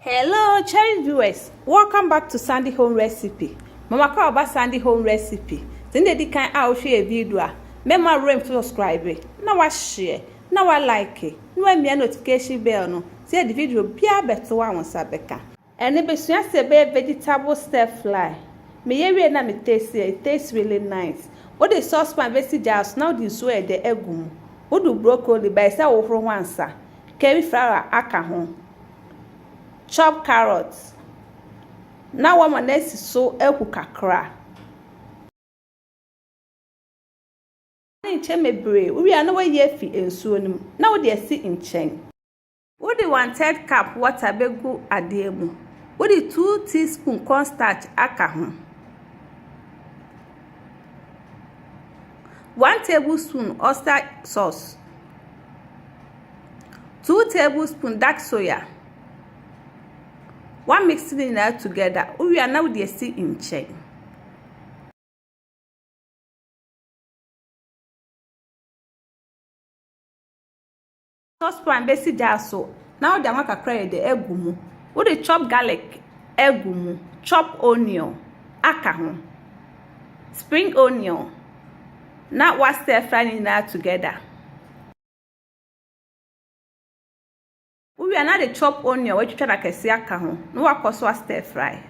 Hello cherry viewers, welcome back to Sandy Home Recipe. Mama ka oba Sandy Home Recipe. Tinde di kan a wo hwe video a mema rem subscribe na wa share na wa like na wa mia notification bell no say the video bia beto wa wonsa beka ene besua se be vegetable stir fry me ye we na me taste it tastes really nice. What the saucepan be si jas now the so e de egum wo do broccoli by say wo horo wansa curry flour aka ho chop carrots. Now one nesi so eku kakra. Nche mebre, we are no way ye fi ensuo nim. Na wo de asi nchen. Wo de 1/3 cup water begu ade mu. Wo de 2 teaspoon cornstarch aka ho. 1 tablespoon oyster sauce. 2 tablespoon dark soya. One mixing it all together. We are now the see in check. Saucepan basic jaso. Now the amaka cry the egumu. We the chop garlic, egumu, chop onion, akaho, spring onion. Now what stir frying it all together. We are not the chop onion which try like a siaka no wa stir fry.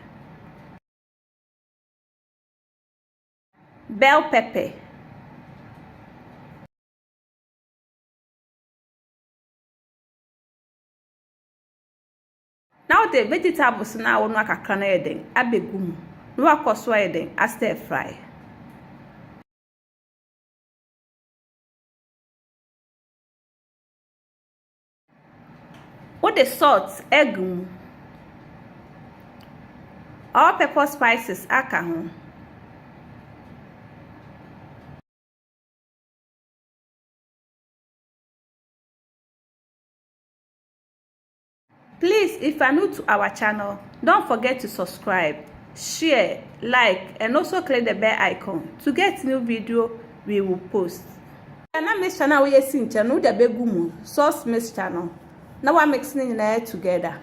Bell pepper. Now the vegetables now no kakra na eden abegum no wa eden a stir fry. What the salt, egg, all pepper spices, akaho. Please, if you are new to our channel, don't forget to subscribe, share, like, and also click the bell icon to get new video we will post. And I miss channel we see channel the begumu sauce mix channel. Now we're mixing it together.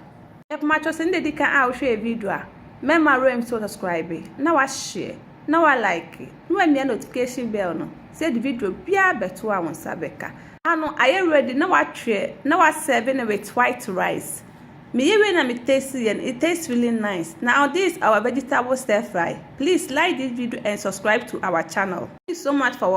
If my choice in the can I'll share a video. Remember rem subscribe. Now I share. Now I like it. No me notification bell no. Say the video bia beto a won sabeka. Ano I ready now I try. Now I serving with white rice. Me even na me tasty and it tastes really nice. Now this our vegetable stir fry. Please like this video and subscribe to our channel. Thank you so much for watching.